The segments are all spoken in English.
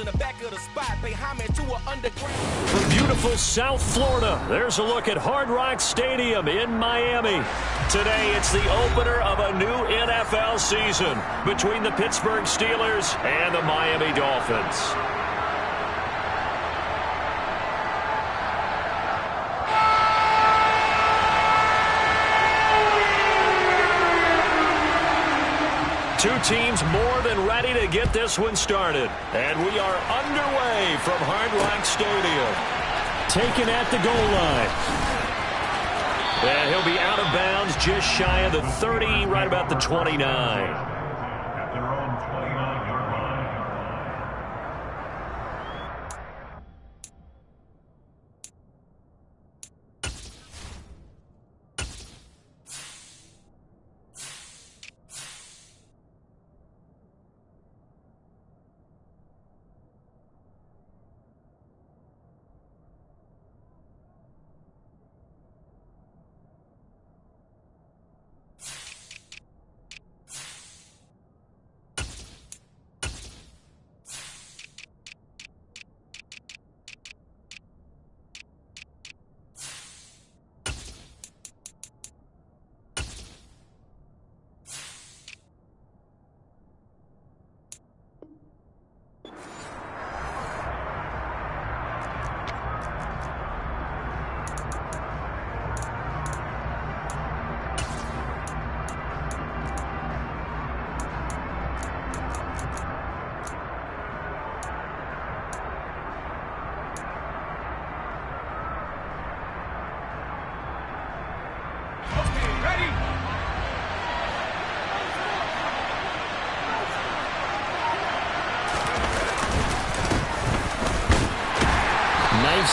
in the back of the spot. Pay homage to an underground. From beautiful South Florida, there's a look at Hard Rock Stadium in Miami. Today, it's the opener of a new NFL season between the Pittsburgh Steelers and the Miami Dolphins. Two teams more than ready to get this one started. And we are underway from Hard Rock Stadium. Taken at the goal line. And he'll be out of bounds just shy of the 30, right about the 29.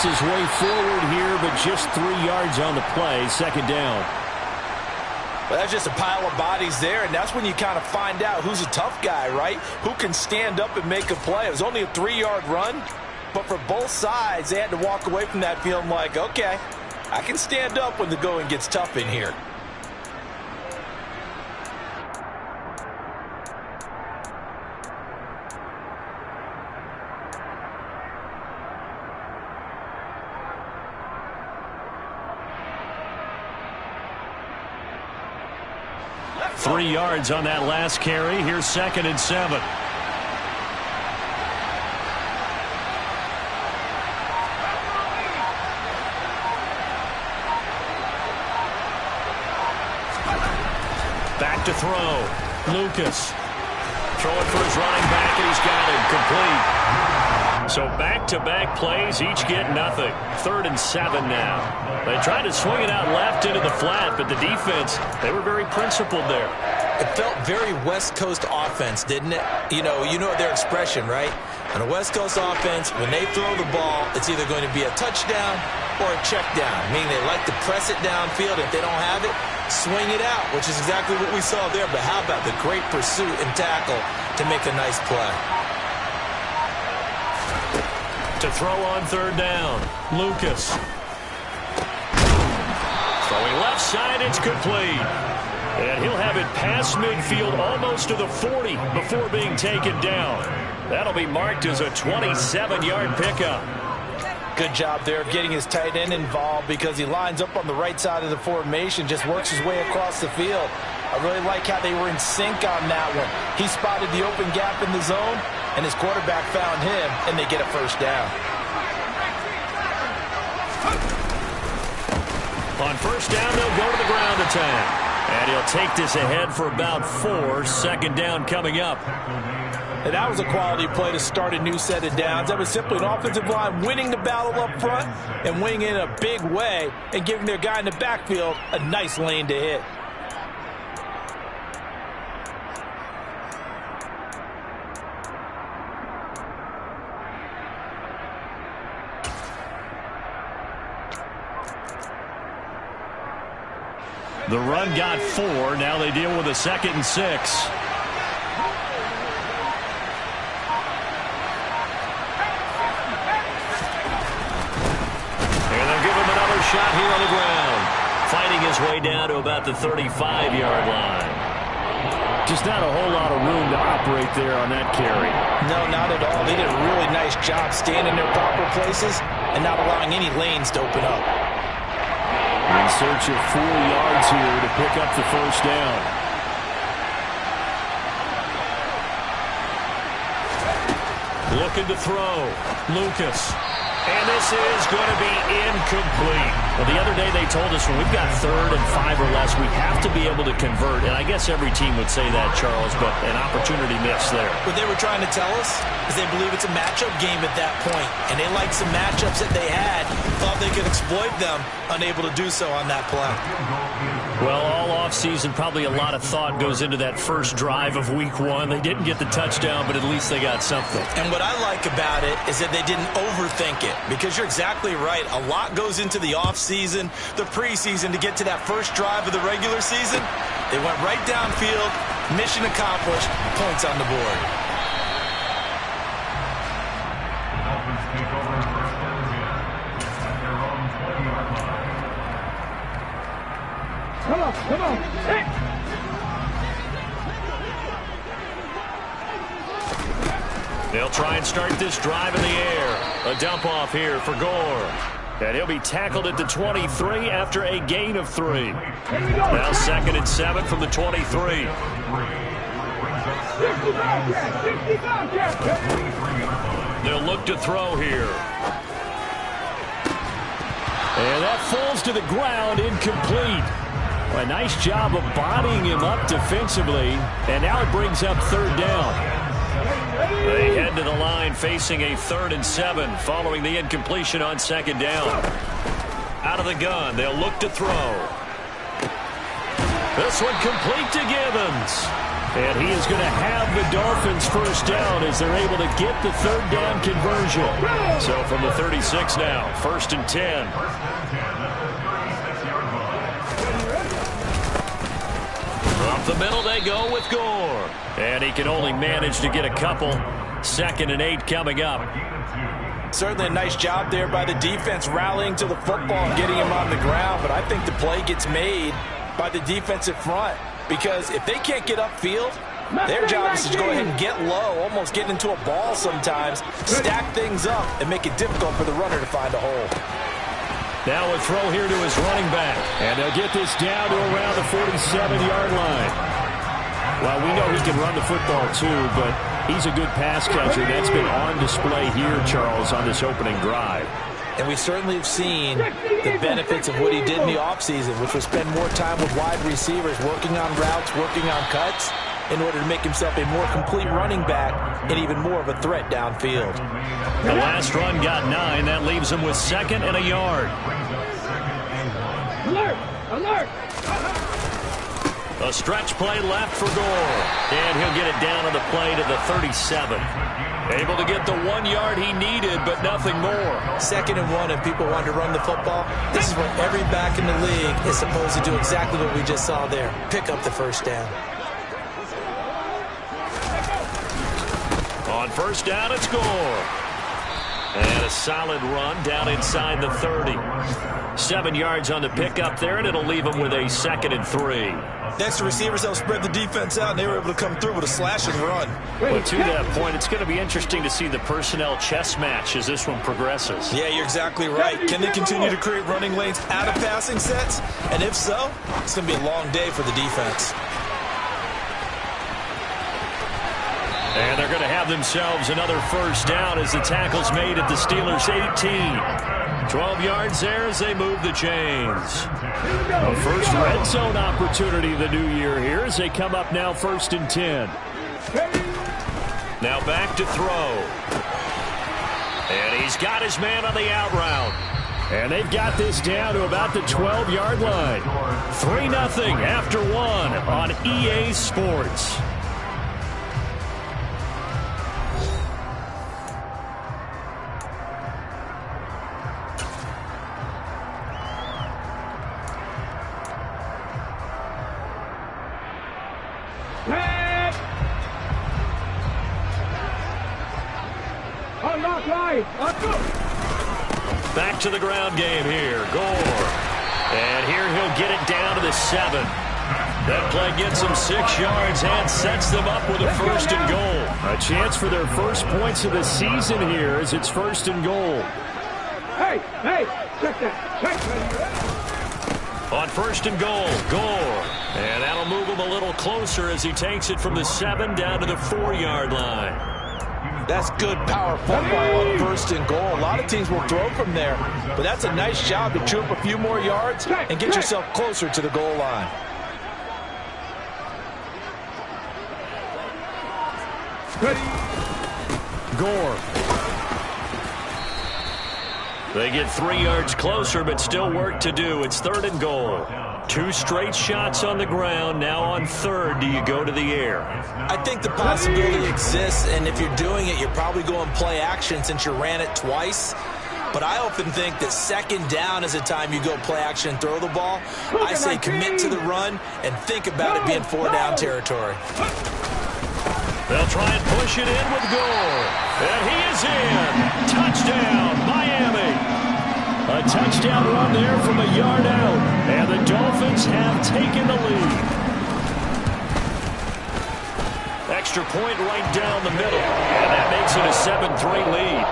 His way forward here, but just 3 yards on the play. Second down. Well, that's just a pile of bodies there, and that's when you kind of find out who's a tough guy, right? Who can stand up and make a play. It was only a 3-yard run, but for both sides, they had to walk away from that feeling like, okay, I can stand up when the going gets tough in here. Three yards on that last carry. Here's 2nd and 7. Back to throw. Lucas. Throwing for his running back, and he's got it. Complete. So back-to-back plays, each get nothing. 3rd and 7 now. They tried to swing it out left into the flat, but the defense, they were very principled there. It felt very West Coast offense, didn't it? You know their expression, right? On a West Coast offense, when they throw the ball, it's either going to be a touchdown or a check down, meaning they like to press it downfield. If they don't have it, swing it out, which is exactly what we saw there. But how about the great pursuit and tackle to make a nice play? To throw on 3rd down, Lucas. Throwing left side, it's complete. And he'll have it past midfield almost to the 40 before being taken down. That'll be marked as a 27-yard pickup. Good job there of getting his tight end involved because he lines up on the right side of the formation, just works his way across the field. I really like how they were in sync on that one. He spotted the open gap in the zone, and his quarterback found him, and they get a first down. On first down, they'll go to the ground attack. And he'll take this ahead for about 4. 2nd down coming up. And that was a quality play to start a new set of downs. That was simply an offensive line winning the battle up front and winning in a big way and giving their guy in the backfield a nice lane to hit. The run got 4. Now they deal with a 2nd and 6. And they'll give him another shot here on the ground. Fighting his way down to about the 35-yard line. Just not a whole lot of room to operate separate there on that carry. No, not at all. They did a really nice job staying in their proper places and not allowing any lanes to open up. In search of 4 yards here to pick up the first down. Looking to throw. Lucas. And this is going to be incomplete. Well, the other day they told us when we've got 3rd and 5 or less, we have to be able to convert. And I guess every team would say that, Charles, but an opportunity missed there. What they were trying to tell us is they believe it's a matchup game at that point. And they liked some matchups that they had, thought they could exploit them, unable to do so on that play. Well, all offseason, probably a lot of thought goes into that first drive of week 1. They didn't get the touchdown, but at least they got something. And what I like about it is that they didn't overthink it, because you're exactly right. A lot goes into the offseason, the preseason to get to that first drive of the regular season. They went right downfield, mission accomplished, points on the board. Come on. Hey. They'll try and start this drive in the air. A dump off here for Gore. And he'll be tackled at the 23 after a gain of 3. Now 2nd and 7 from the 23. They'll look to throw here. And that falls to the ground, incomplete. A nice job of bodying him up defensively. And now it brings up 3rd down. They head to the line facing a 3rd and 7 following the incompletion on 2nd down. Out of the gun, they'll look to throw. This one complete to Gibbons. And he is going to have the Dolphins first down as they're able to get the 3rd down conversion. So from the 36 now, 1st and 10. Up the middle they go with Gore. And he can only manage to get a couple. 2nd and 8 coming up. Certainly a nice job there by the defense rallying to the football and getting him on the ground. But I think the play gets made by the defensive front. Because if they can't get upfield, their job is to go ahead and get low, almost get into a ball sometimes, stack things up, and make it difficult for the runner to find a hole. Now a throw here to his running back. And they'll get this down to around the 47-yard line. Well, we know he can run the football too, but he's a good pass catcher. That's been on display here, Charles, on this opening drive. And we certainly have seen the benefits of what he did in the offseason, which was spend more time with wide receivers, working on routes, working on cuts, in order to make himself a more complete running back and even more of a threat downfield. The last run got 9. That leaves him with 2nd and a yard. Alert! Alert! A stretch play left for Gore. And he'll get it down on the play to the 37. Able to get the 1 yard he needed, but nothing more. 2nd and 1, and people want to run the football. This is where every back in the league is supposed to do exactly what we just saw there. Pick up the first down. On 1st down, it's Gore. And a solid run down inside the 30. 7 yards on the pickup there, and it'll leave him with a 2nd and 3. Next, the receivers helped spread the defense out, and they were able to come through with a slash and run. Well, to that point, it's going to be interesting to see the personnel chess match as this one progresses. Yeah, you're exactly right. Can they continue to create running lanes out of passing sets? And if so, it's going to be a long day for the defense. And they're going to have themselves another first down as the tackle's made at the Steelers' 18. 12 yards there as they move the chains. A first red zone opportunity the new year here as they come up now 1st and 10. Now back to throw. And he's got his man on the out route. And they've got this down to about the 12-yard line. 3-0 after 1 on EA Sports. Back to the ground game here. Gore. And here he'll get it down to the 7. That play gets them 6 yards and sets them up with a first and goal. A chance for their first points of the season here as it's first and goal. Hey, check that. Check that. On first and goal, Gore. And that'll move him a little closer as he takes it from the 7 down to the 4-yard line. That's good power football on first and goal. A lot of teams will throw from there, but that's a nice job to troop a few more yards and get yourself closer to the goal line. Gore. They get 3 yards closer, but still work to do. It's third and goal. 2 straight shots on the ground. Now on third, do you go to the air? I think the possibility exists, and if you're doing it, you're probably going play action since you ran it twice. But I often think that second down is a time you go play action and throw the ball. I say commit to the run and think about it being 4-down territory. They'll try and push it in with Gore. And he is in. Touchdown, Miami. A touchdown run there from a yard out. And the Dolphins have taken the lead. Extra point right down the middle. And that makes it a 7-3 lead.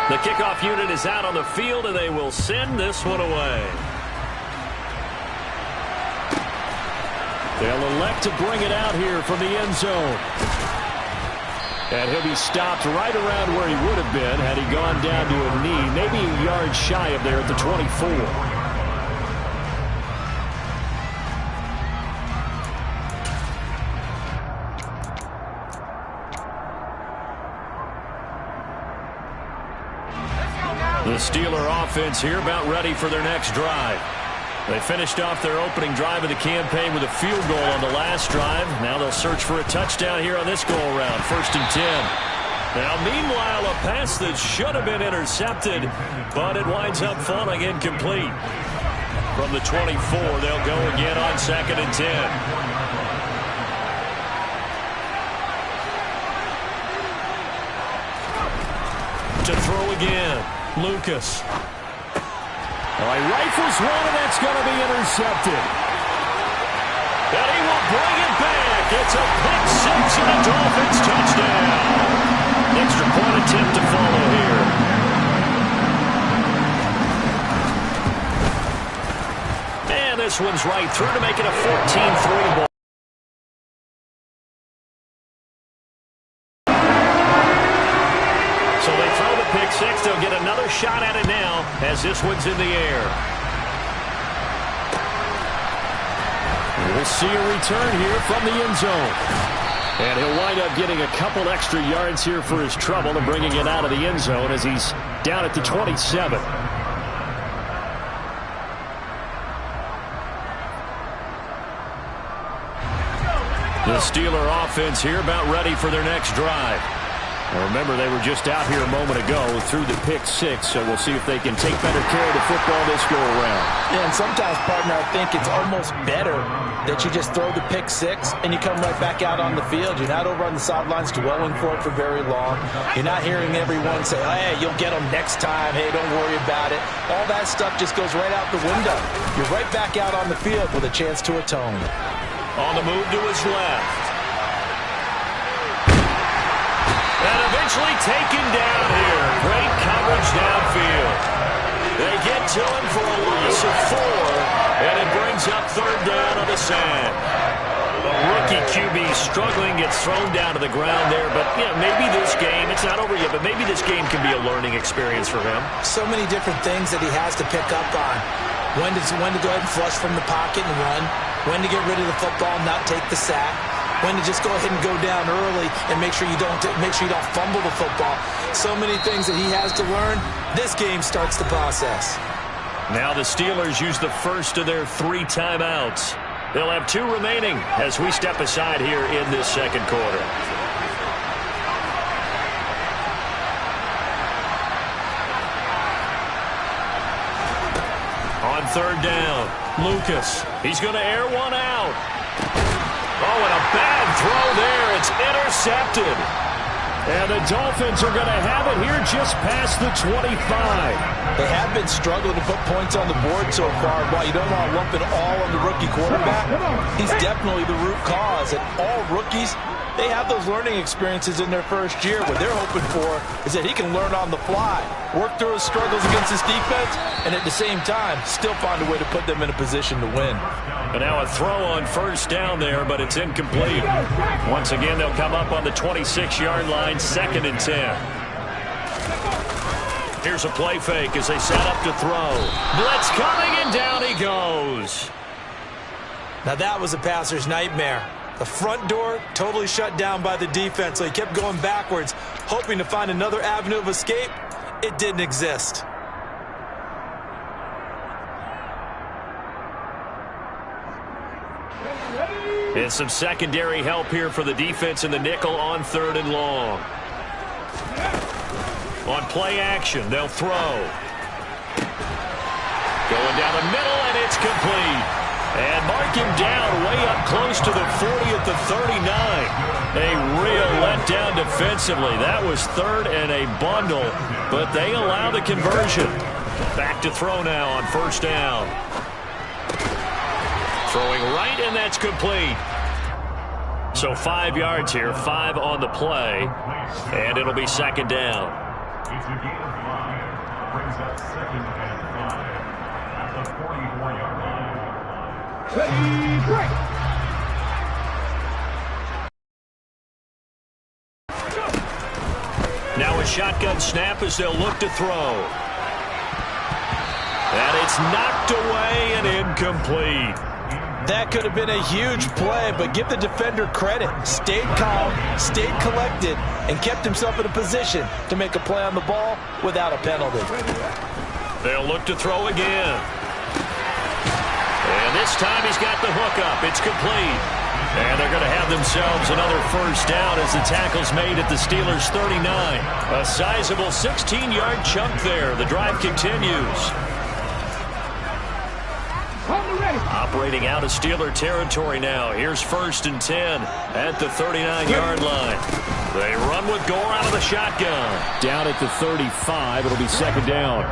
The kickoff unit is out on the field, and they will send this one away. They'll elect to bring it out here from the end zone. And he'll be stopped right around where he would have been had he gone down to a knee, maybe a yard shy of there at the 24. The Steeler offense here about ready for their next drive. They finished off their opening drive of the campaign with a field goal on the last drive. Now they'll search for a touchdown here on this go-around, 1st and 10. Now, meanwhile, a pass that should have been intercepted, but it winds up falling incomplete. From the 24, they'll go again on 2nd and 10. To throw again, Lucas. He rifles one, and that's going to be intercepted. And he will bring it back. It's a pick six and a Dolphins touchdown. Extra point attempt to follow here. And this one's right through to make it a 14-3 ball. Pick six. They'll get another shot at it now as this one's in the air. We'll see a return here from the end zone. And he'll wind up getting a couple extra yards here for his trouble and bringing it out of the end zone as he's down at the 27. The Steeler offense here about ready for their next drive. Now remember, they were just out here a moment ago through the pick six, so we'll see if they can take better care of the football this go-around. Yeah, and sometimes, partner, I think it's almost better that you just throw the pick six and you come right back out on the field. You're not over on the sidelines dwelling for it for very long. You're not hearing everyone say, hey, you'll get them next time. Hey, don't worry about it. All that stuff just goes right out the window. You're right back out on the field with a chance to atone. On the move to his left. And eventually taken down here. Great coverage downfield. They get to him for a loss of 4, and it brings up third down on the sand. A rookie QB struggling, gets thrown down to the ground there, but yeah, maybe this game, it's not over yet, but maybe this game can be a learning experience for him. So many different things that he has to pick up on. When to go ahead and flush from the pocket and run. When to get rid of the football and not take the sack. When to just go ahead and go down early and make sure you don't fumble the football. So many things that he has to learn. This game starts the process. Now the Steelers use the first of their 3 timeouts. They'll have 2 remaining as we step aside here in this second quarter. On third down, Lucas. He's going to air one out. Oh, and a bad throw there. It's intercepted. And the Dolphins are going to have it here just past the 25. They have been struggling to put points on the board so far. While you don't want to lump it all on the rookie quarterback, he's definitely the root cause. And all rookies, they have those learning experiences in their first year. What they're hoping for is that he can learn on the fly, work through his struggles against his defense, and at the same time, still find a way to put them in a position to win. And now a throw on first down there, but it's incomplete. Once again, they'll come up on the 26-yard line, 2nd and 10. Here's a play fake as they set up to throw. Blitz coming, and down he goes. Now that was a passer's nightmare. The front door totally shut down by the defense, so he kept going backwards, hoping to find another avenue of escape. It didn't exist. And some secondary help here for the defense in the nickel on 3rd and long. On play action, they'll throw. Going down the middle, and it's complete. And mark him down way up close to the 40 at the 39. A real letdown defensively. That was 3rd and a bundle, but they allow the conversion. Back to throw now on 1st down. Throwing right, and that's complete. So 5 yards here, 5 on the play, and it'll be 2nd down. It's a gain of 5. Brings up 2nd and 5 at the 44-yard line. Ready, break. Now a shotgun snap as they'll look to throw. And it's knocked away and incomplete. That could have been a huge play, but give the defender credit. Stayed calm, stayed collected, and kept himself in a position to make a play on the ball without a penalty. They'll look to throw again. And this time he's got the hook up. It's complete. And they're going to have themselves another 1st down as the tackle's made at the Steelers' 39. A sizable 16-yard chunk there. The drive continues. Operating out of Steeler territory now. Here's 1st and 10 at the 39-yard line. They run with Gore out of the shotgun. Down at the 35. It'll be 2nd down.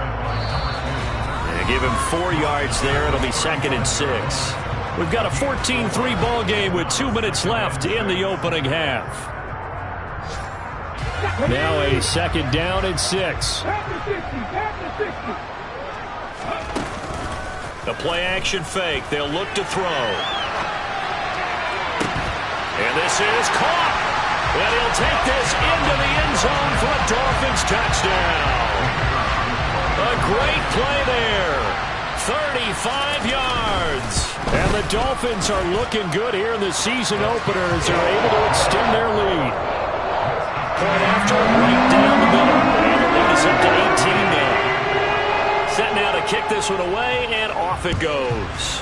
They give him 4 yards there. It'll be 2nd and 6. We've got a 14-3 ball game with 2 minutes left in the opening half. Now a 2nd down and 6. The play-action fake. They'll look to throw. And this is caught. And he'll take this into the end zone for a Dolphins touchdown. A great play there. 35 yards. And the Dolphins are looking good here in the season opener as they're able to extend their lead. Point after right down the middle. And the lead is up to 18 now. Set now to kick this one away, and off it goes.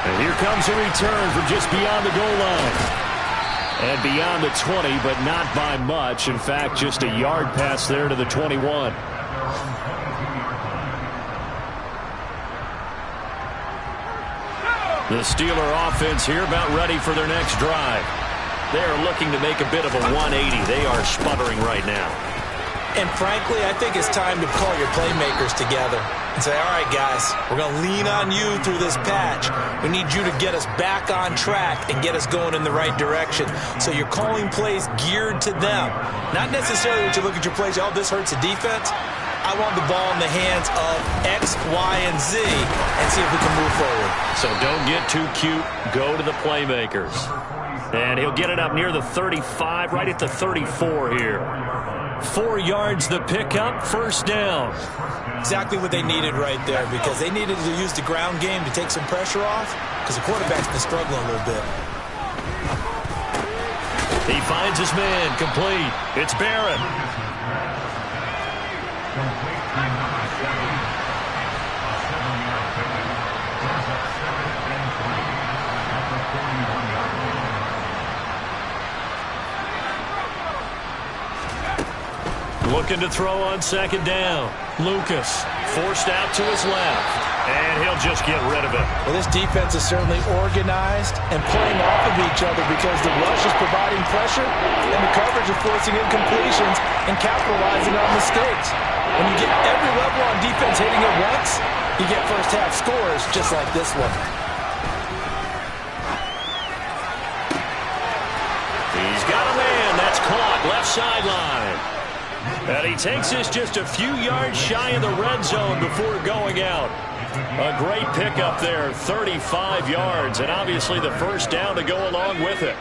And here comes a return from just beyond the goal line. And beyond the 20, but not by much. In fact, just a yard pass there to the 21. The Steeler offense here about ready for their next drive. They are looking to make a bit of a 180. They are sputtering right now. And frankly, I think it's time to call your playmakers together and say, all right, guys, we're going to lean on you through this patch. We need you to get us back on track and get us going in the right direction. So you're calling plays geared to them. Not necessarily that you look at your plays, oh, this hurts the defense. I want the ball in the hands of X, Y, and Z and see if we can move forward. So don't get too cute. Go to the playmakers. And he'll get it up near the 35, right at the 34 here. 4 yards the pickup, 1st down. Exactly what they needed right there, because they needed to use the ground game to take some pressure off, because the quarterback's been struggling a little bit. He finds his man, complete. It's Barrett. Looking to throw on second down. Lucas forced out to his left, and he'll just get rid of it. Well, this defense is certainly organized and playing off of each other because the rush is providing pressure and the coverage is forcing incompletions and capitalizing on mistakes. When you get every level on defense hitting at once, you get first half scores just like this one. He's got a man. That's caught left sideline. And he takes this just a few yards shy of the red zone before going out. A great pickup there, 35 yards, and obviously the first down to go along with it.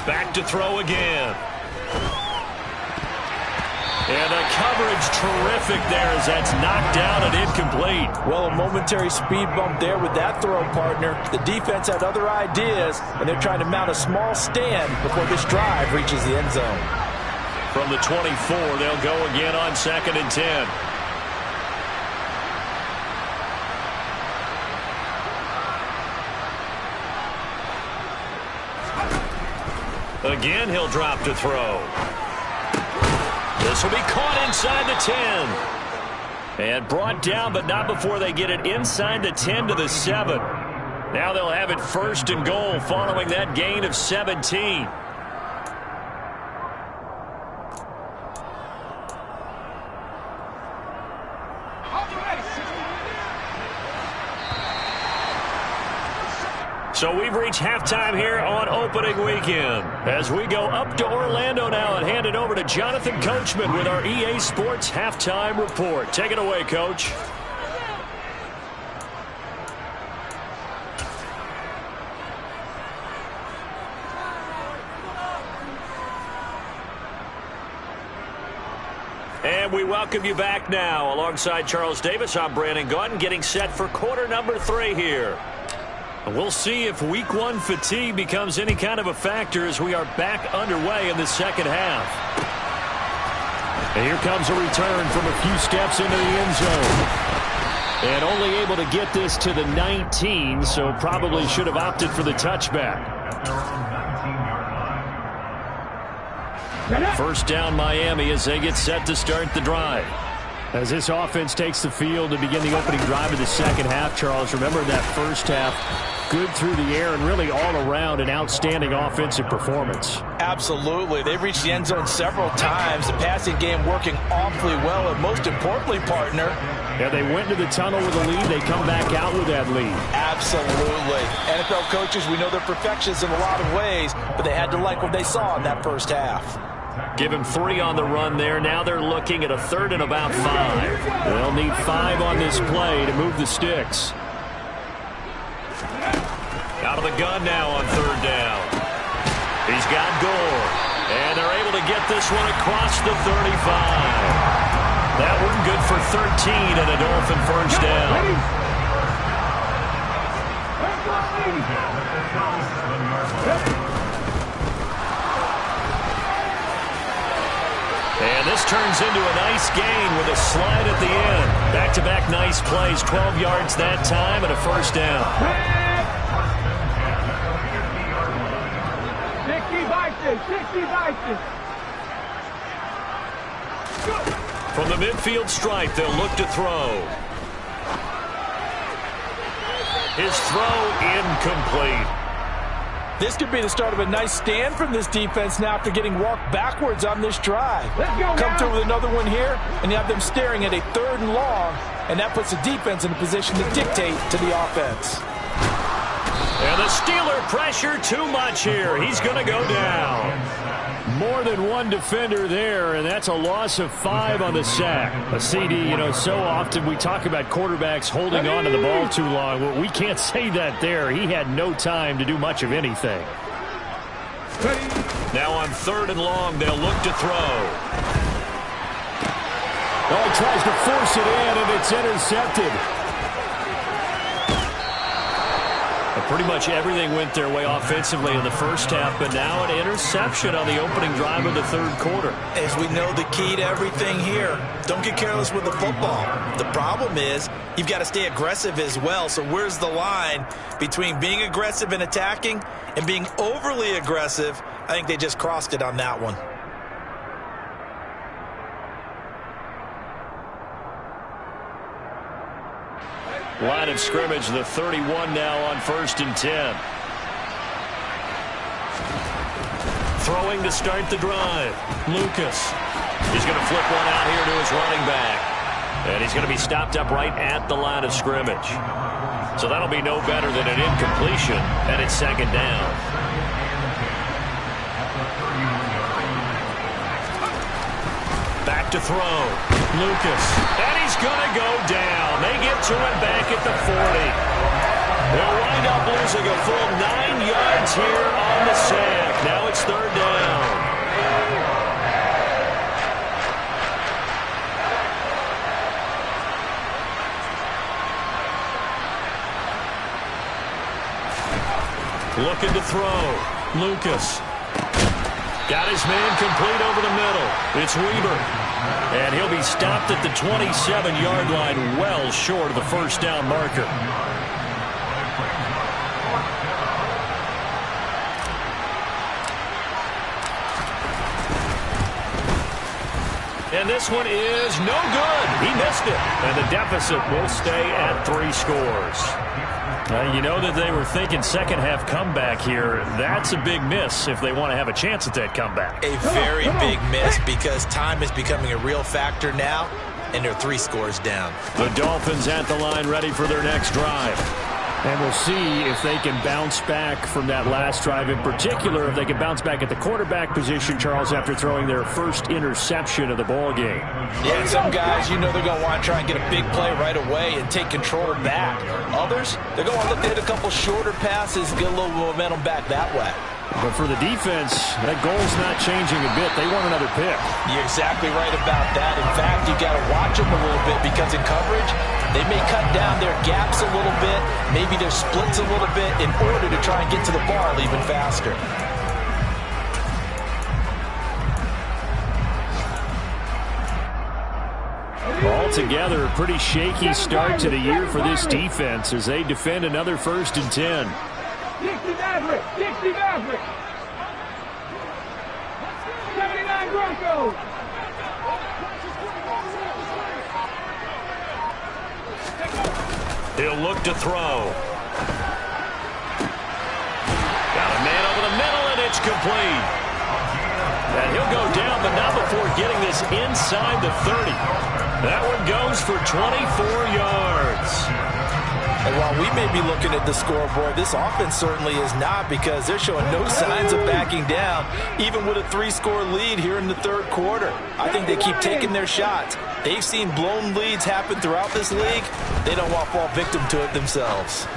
Back to throw again. And the coverage terrific there as that's knocked down and incomplete. Well, a momentary speed bump there with that throw, partner. The defense had other ideas, and they're trying to mount a small stand before this drive reaches the end zone. From the 24, they'll go again on 2nd and 10. Again, he'll drop to throw. This will be caught inside the 10. And brought down, but not before they get it inside the 10 to the 7. Now they'll have it 1st and goal following that gain of 17. So we've reached halftime here on opening weekend. As we go up to Orlando now and hand it over to Jonathan Coachman with our EA Sports Halftime Report. Take it away, Coach. And we welcome you back now. Alongside Charles Davis, I'm Brandon Gaudin, getting set for quarter number 3 here. We'll see if week 1 fatigue becomes any kind of a factor as we are back underway in the second half. And here comes a return from a few steps into the end zone. And only able to get this to the 19, so probably should have opted for the touchback. First down Miami as they get set to start the drive. As this offense takes the field to begin the opening drive of the second half, Charles, remember that first half, good through the air and really all around an outstanding offensive performance. Absolutely. They've reached the end zone several times. The passing game working awfully well, and most importantly, partner. Yeah, they went to the tunnel with a lead. They come back out with that lead. Absolutely. NFL coaches, we know they're perfectionists in a lot of ways, but they had to like what they saw in that first half. Give him 3 on the run there. Now they're looking at a 3rd and about 5. They'll need 5 on this play to move the sticks. Out of the gun now on 3rd down. He's got Gore. And they're able to get this one across the 35. That one good for 13 and a Dolphin first down. And this turns into a nice gain with a slide at the end. Back-to-back nice plays, 12 yards that time and a first down. 60 From the midfield stripe, they'll look to throw. His throw incomplete. This could be the start of a nice stand from this defense now after getting walked backwards on this drive. Come through with another one here, and you have them staring at a 3rd and long, and that puts the defense in a position to dictate to the offense. And the Steeler pressure too much here. He's going to go down. More than one defender there, and that's a loss of 5 on the sack. A CD, so often we talk about quarterbacks holding on to the ball too long. Well, we can't say that there. He had no time to do much of anything. Now on 3rd and long, they'll look to throw. Oh, he tries to force it in, and it's intercepted. Pretty much everything went their way offensively in the first half, but now an interception on the opening drive of the third quarter. As we know, the key to everything here, don't get careless with the football. The problem is you've got to stay aggressive as well. So where's the line between being aggressive and attacking and being overly aggressive? I think they just crossed it on that one. Line of scrimmage, the 31 now on 1st and 10. Throwing to start the drive. Lucas. He's going to flip one out here to his running back. And he's going to be stopped up right at the line of scrimmage. So that'll be no better than an incompletion, and it's 2nd down. Back to throw. Lucas. And he's going to go down. They get to him back at the 40. They'll wind up losing a full 9 yards here on the sack. Now it's 3rd down. Looking to throw. Lucas. Got his man complete over the middle. It's Weaver. And he'll be stopped at the 27-yard line, well short of the 1st down marker. And this one is no good. He missed it. And the deficit will stay at 3 scores. You know that they were thinking second half comeback here. That's a big miss if they want to have a chance at that comeback. A very big miss because time is becoming a real factor now, and they're 3 scores down. The Dolphins at the line ready for their next drive. And we'll see if they can bounce back from that last drive. In particular, if they can bounce back at the quarterback position, Charles, after throwing their first interception of the ball game. Yeah, some guys, you know they're going to want to try and get a big play right away and take control back. Others, they're going to want to look to hit a couple shorter passes and get a little momentum back that way. But for the defense, that goal's not changing a bit. They want another pick. You're exactly right about that. In fact, you got to watch them a little bit because in coverage, they may cut down their gaps a little bit, maybe their splits a little bit in order to try and get to the ball even faster. Altogether, a pretty shaky start to the year for this defense as they defend another 1st and 10. Dixie Maverick! Dixie Maverick! 79 Broncos! He'll look to throw. Got a man over the middle, and it's complete. And he'll go down, but not before getting this inside the 30. That one goes for 24 yards. And while we may be looking at the scoreboard, this offense certainly is not because they're showing no signs of backing down, even with a 3-score lead here in the 3rd quarter. I think they keep taking their shots. They've seen blown leads happen throughout this league. They don't want to fall victim to it themselves.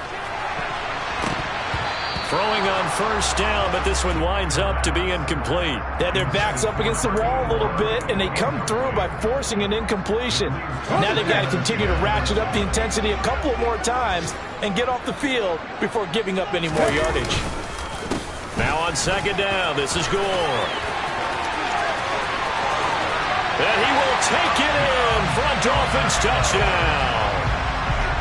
Throwing on 1st down, but this one winds up to be incomplete. Yeah, their back's up against the wall a little bit, and they come through by forcing an incompletion. Now they've got to continue to ratchet up the intensity a couple more times and get off the field before giving up any more yardage. Now on 2nd down, this is Gore. And he will take it in for a Dolphins touchdown.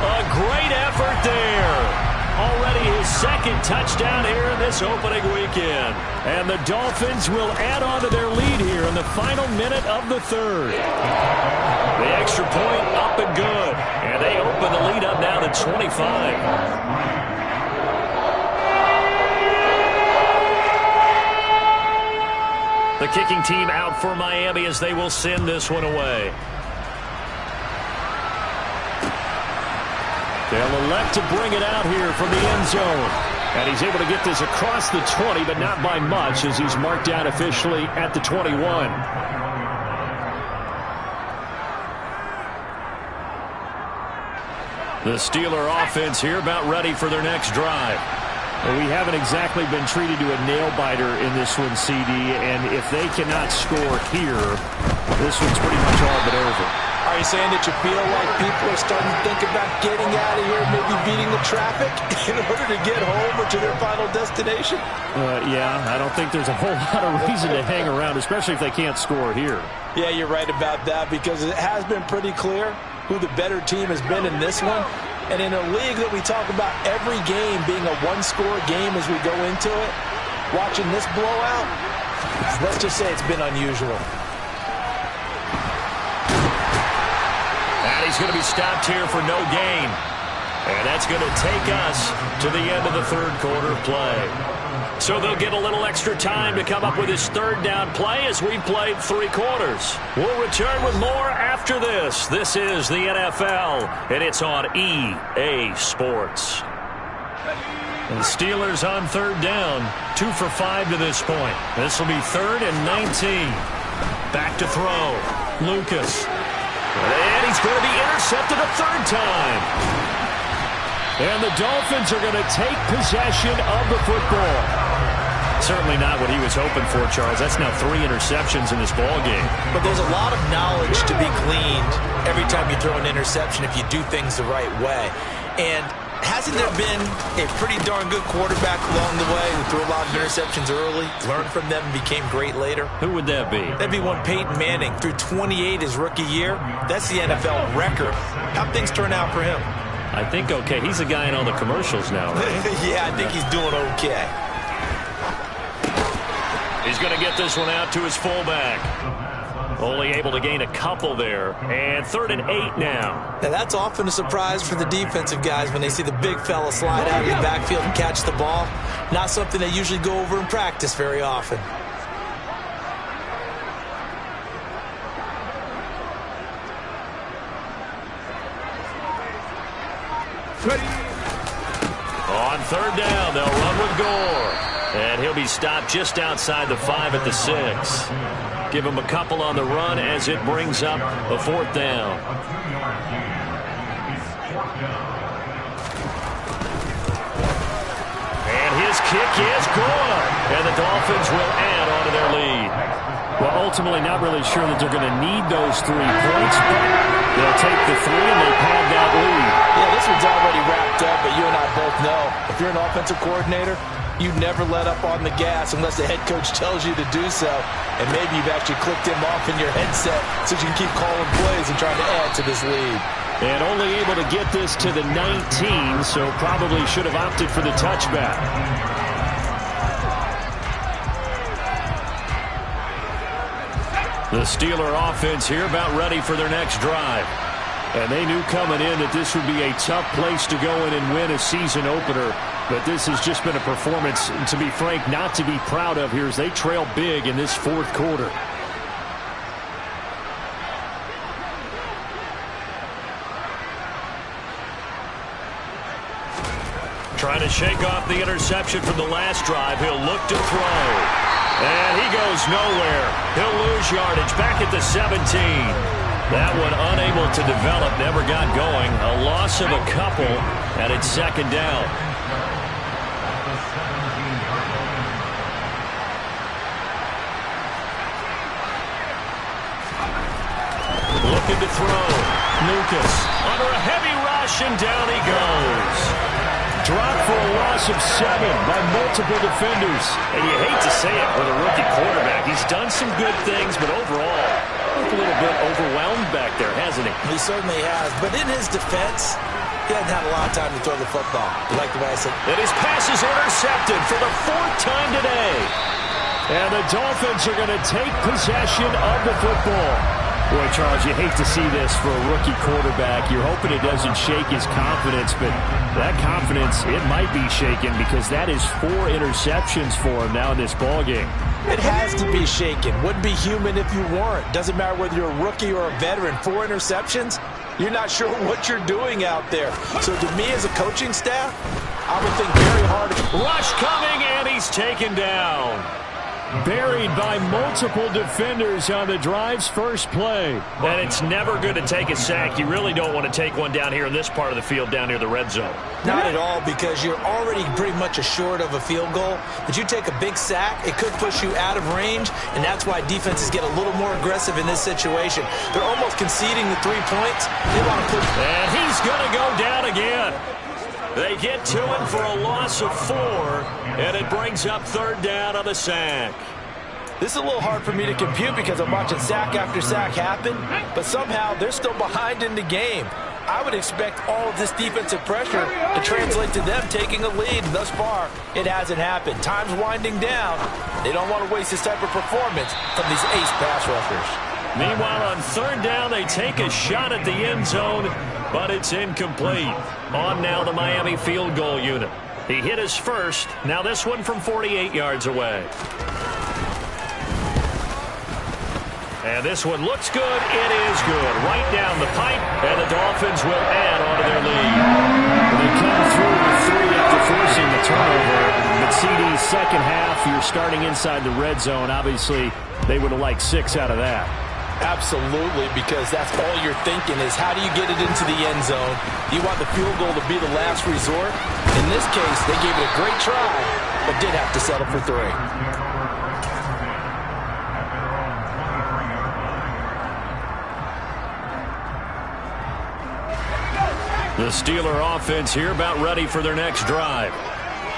A great effort there. Already his 2nd touchdown here in this opening weekend. And the Dolphins will add on to their lead here in the final minute of the 3rd. The extra point up and good. And they open the lead up now to 25. The kicking team out for Miami as they will send this one away. They'll elect to bring it out here from the end zone. And he's able to get this across the 20, but not by much as he's marked down officially at the 21. The Steeler offense here about ready for their next drive. Well, we haven't exactly been treated to a nail-biter in this one, CD, and if they cannot score here, this one's pretty much all but over. All right, you saying that you feel like people are starting to think about getting out of here, maybe beating the traffic in order to get home or to their final destination? Yeah, I don't think there's a whole lot of reason to hang around, especially if they can't score here. Yeah, you're right about that, because it has been pretty clear who the better team has been in this one. And in a league that we talk about every game being a one-score game as we go into it, watching this blowout, let's just say it's been unusual. And he's going to be stopped here for no gain. And that's going to take us to the end of the third quarter play. So they'll get a little extra time to come up with his third down play as we've played 3 quarters. We'll return with more after this. This is the NFL, and it's on EA Sports. The Steelers on third down, 2 for 5 to this point. This will be 3rd and 19. Back to throw. Lucas. And he's going to be intercepted a 3rd time. And the Dolphins are going to take possession of the football. Certainly not what he was hoping for, Charles. That's now 3 interceptions in this ball game. But there's a lot of knowledge to be gleaned every time you throw an interception if you do things the right way. And hasn't there been a pretty darn good quarterback along the way who threw a lot of interceptions early, learned from them, and became great later? Who would that be? That'd be one Peyton Manning. Threw 28 his rookie year. That's the NFL record. How'd things turn out for him? I think okay. He's a guy in all the commercials now, right? Yeah, I think he's doing okay. He's going to get this one out to his fullback. Only able to gain a couple there. And 3rd and 8 now. Now, that's often a surprise for the defensive guys when they see the big fella slide out of the backfield and catch the ball. Not something they usually go over in practice very often. On 3rd down, they'll run with Gore. And he'll be stopped just outside the 5 at the 6. Give him a couple on the run as it brings up a 4th down. And his kick is good. And the Dolphins will add on to their lead. Well, ultimately not really sure that they're going to need those 3 points, but they'll take the 3 and they pad that lead. Yeah, this one's already wrapped up, but you and I both know if you're an offensive coordinator, you never let up on the gas unless the head coach tells you to do so. And maybe you've actually clicked him off in your headset so you can keep calling plays and trying to add to this lead. And only able to get this to the 19, so probably should have opted for the touchback. The Steeler offense here about ready for their next drive. And they knew coming in that this would be a tough place to go in and win a season opener. But this has just been a performance, to be frank, not to be proud of here as they trail big in this 4th quarter. Trying to shake off the interception from the last drive. He'll look to throw. And he goes nowhere. He'll lose yardage back at the 17. That one unable to develop, never got going. A loss of a couple, and it's 2nd down. Looking to throw. Lucas under a heavy rush, and down he goes. Dropped for a loss of 7 by multiple defenders. And you hate to say it with a rookie quarterback. He's done some good things, but overall, a little bit overwhelmed back there, hasn't he? He certainly has. But in his defense, he hasn't had a lot of time to throw the football. You like the way I said? And his pass is intercepted for the 4th time today. And the Dolphins are going to take possession of the football. Boy, Charles, you hate to see this for a rookie quarterback. You're hoping it doesn't shake his confidence, but that confidence, it might be shaken because that is 4 interceptions for him now in this ballgame. It has to be shaken. Wouldn't be human if you weren't. Doesn't matter whether you're a rookie or a veteran. 4 interceptions, you're not sure what you're doing out there. So to me as a coaching staff, I would think very hard. Rush coming, and he's taken down. Buried by multiple defenders on the drive's first play. And it's never good to take a sack. You really don't want to take one down here in this part of the field down near the red zone. Not at all, because you're already pretty much assured of a field goal. But you take a big sack, it could push you out of range, and that's why defenses get a little more aggressive in this situation. They're almost conceding the 3 points. They want to push. And he's going to go down again. They get to him for a loss of 4, and it brings up third down on the sack. This is a little hard for me to compute because I'm watching sack after sack happen, but somehow they're still behind in the game. I would expect all of this defensive pressure to translate to them taking a lead. Thus far, it hasn't happened. Time's winding down. They don't want to waste this type of performance from these ace pass rushers. Meanwhile, on third down, they take a shot at the end zone, but it's incomplete. On now the Miami field goal unit. He hit his first. Now this one from 48 yards away. And this one looks good. It is good. Right down the pipe, and the Dolphins will add on to their lead. They come through with 3 after forcing the turnover. But CD's second half, you're starting inside the red zone. Obviously, they would have liked 6 out of that. Absolutely, because that's all you're thinking is how do you get it into the end zone? You want the field goal to be the last resort. In this case, they gave it a great try, but did have to settle for 3. The Steeler offense here about ready for their next drive.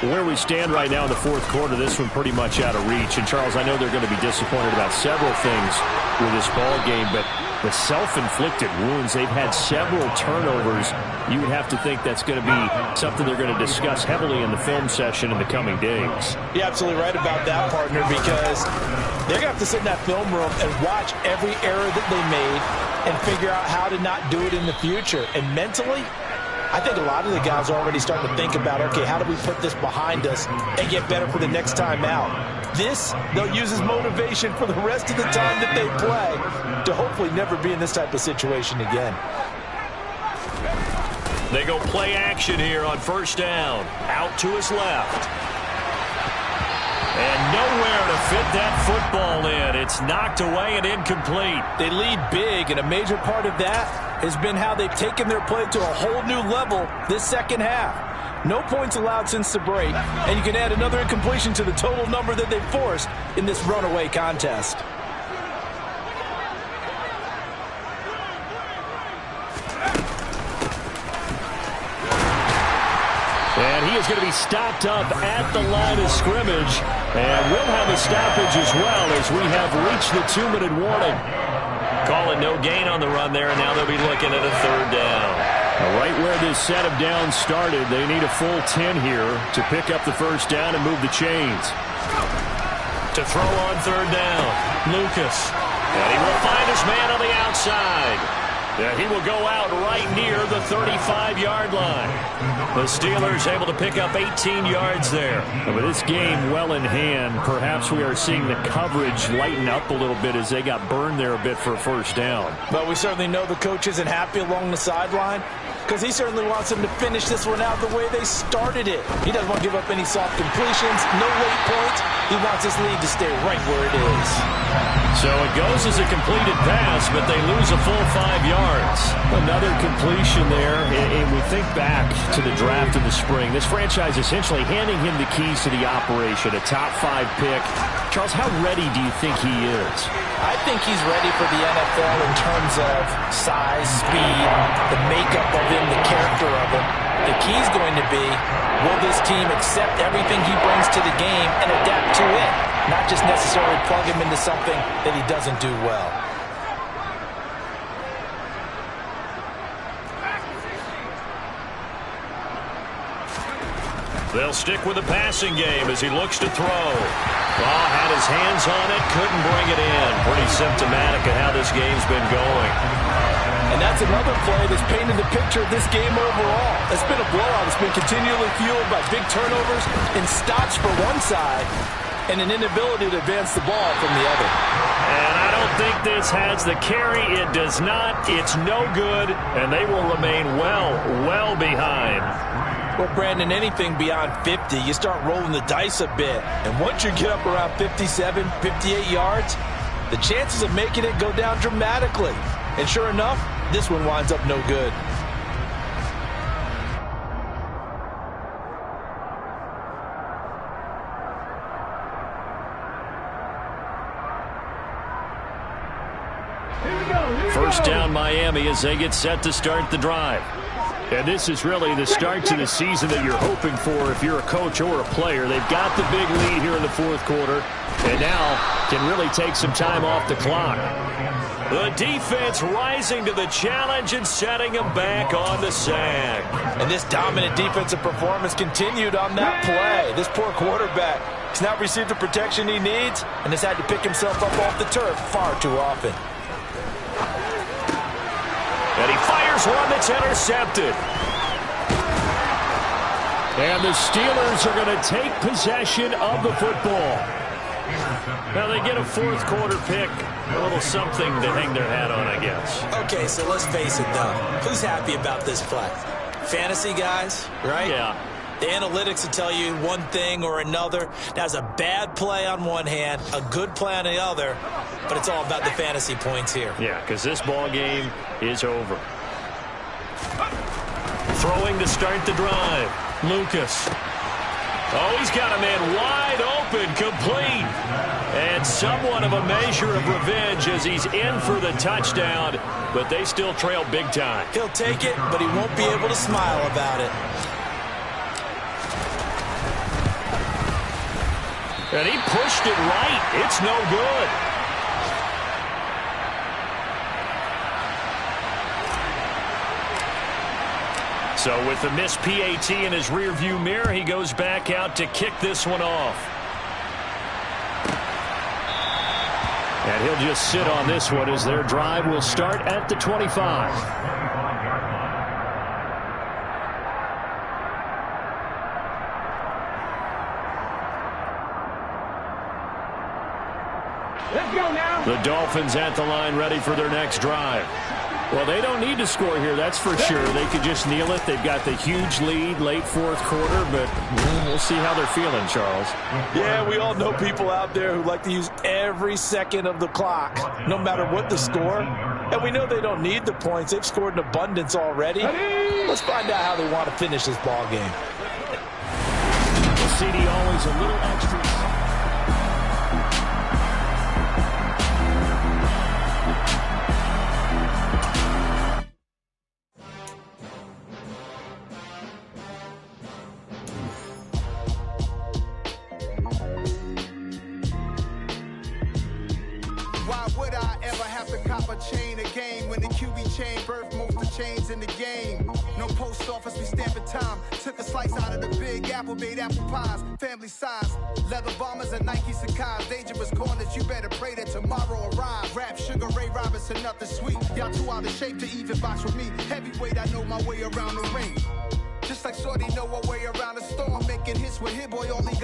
Where we stand right now in the fourth quarter, this one pretty much out of reach. And, Charles, I know they're going to be disappointed about several things with this ball game, but the self-inflicted wounds, they've had several turnovers. You would have to think that's going to be something they're going to discuss heavily in the film session in the coming days. You're absolutely right about that, partner, because they're going to have to sit in that film room and watch every error that they made and figure out how to not do it in the future. And mentally, I think a lot of the guys are already starting to think about, okay, how do we put this behind us and get better for the next time out? This, they'll use as motivation for the rest of the time that they play to hopefully never be in this type of situation again. They go play action here on first down. Out to his left. And nowhere to fit that football in. It's knocked away and incomplete. They lead big, and a major part of that has been how they've taken their play to a whole new level this second half. No points allowed since the break, and you can add another incompletion to the total number that they've forced in this runaway contest. And he is going to be stopped up at the line of scrimmage. And we'll have a stoppage as well as we have reached the 2-minute warning. Calling no gain on the run there, and now they'll be looking at a third down. Right where this set of downs started, they need a full 10 here to pick up the first down and move the chains. To throw on third down, Lucas. And he will find his man on the outside. And he will go out right near the 35-yard line. The Steelers able to pick up 18 yards there. With this game well in hand, perhaps we are seeing the coverage lighten up a little bit as they got burned there a bit for a first down. But we certainly know the coach isn't happy along the sideline because he certainly wants them to finish this one out the way they started it. He doesn't want to give up any soft completions, no late points. He wants this lead to stay right where it is. So it goes as a completed pass, but they lose a full 5 yards. Another completion there, and we think back to the draft in the spring. This franchise essentially handing him the keys to the operation, a top 5 pick. Charles, how ready do you think he is? I think he's ready for the NFL in terms of size, speed, the makeup of him, the character of him. The key's going to be, will this team accept everything he brings to the game and adapt to it? Not just necessarily plug him into something that he doesn't do well. They'll stick with the passing game as he looks to throw. Ball had his hands on it, couldn't bring it in. Pretty symptomatic of how this game's been going. And that's another play that's painted the picture of this game overall. It's been a blowout. It's been continually fueled by big turnovers and stops for one side and an inability to advance the ball from the other. And I don't think this has the carry. It does not. It's no good, and they will remain well behind. Well, Brandon, anything beyond 50, you start rolling the dice a bit. And once you get up around 57, 58 yards, the chances of making it go down dramatically. And sure enough, this one winds up no good. First down Miami as they get set to start the drive. And this is really the start to the season that you're hoping for if you're a coach or a player. They've got the big lead here in the fourth quarter and now can really take some time off the clock. The defense rising to the challenge and setting them back on the sand. And this dominant defensive performance continued on that play. This poor quarterback has not received the protection he needs and has had to pick himself up off the turf far too often. And he fires one that's intercepted. And the Steelers are going to take possession of the football. Now they get a fourth quarter pick. A little something to hang their hat on, I guess. Okay, so let's face it, though. Who's happy about this play? Fantasy guys, right? Yeah. The analytics will tell you one thing or another. That's a bad play on one hand, a good play on the other, but it's all about the fantasy points here. Yeah, because this ball game is over. Throwing to start the drive. Lucas. Oh, he's got a man wide open, complete. And somewhat of a measure of revenge as he's in for the touchdown, but they still trail big time. He'll take it, but he won't be able to smile about it. And he pushed it right. It's no good. So with the missed PAT in his rearview mirror, he goes back out to kick this one off. And he'll just sit on this one as their drive will start at the 25. Let's go now. The Dolphins at the line ready for their next drive. Well, they don't need to score here, that's for sure. They could just kneel it. They've got the huge lead late fourth quarter, but we'll see how they're feeling, Charles. Yeah, we all know people out there who like to use every second of the clock, no matter what the score. And we know they don't need the points. They've scored in abundance already. Let's find out how they want to finish this ball game. CD always a little extra. Why would I ever have to cop a chain again when the QB chain birthed most of chains in the game? No post office, we stamping time. Took a slice out of the big apple, made apple pies, family size. Leather bombers and Nike Sacai's. Dangerous corners, you better pray that tomorrow arrives. Rap, Sugar Ray Robinson, nothing sweet. Y'all too out of shape to even box with me. Heavyweight, I know my way around the ring. Just like Shorty know her way around the storm, making hits with Hit Boy, all he got.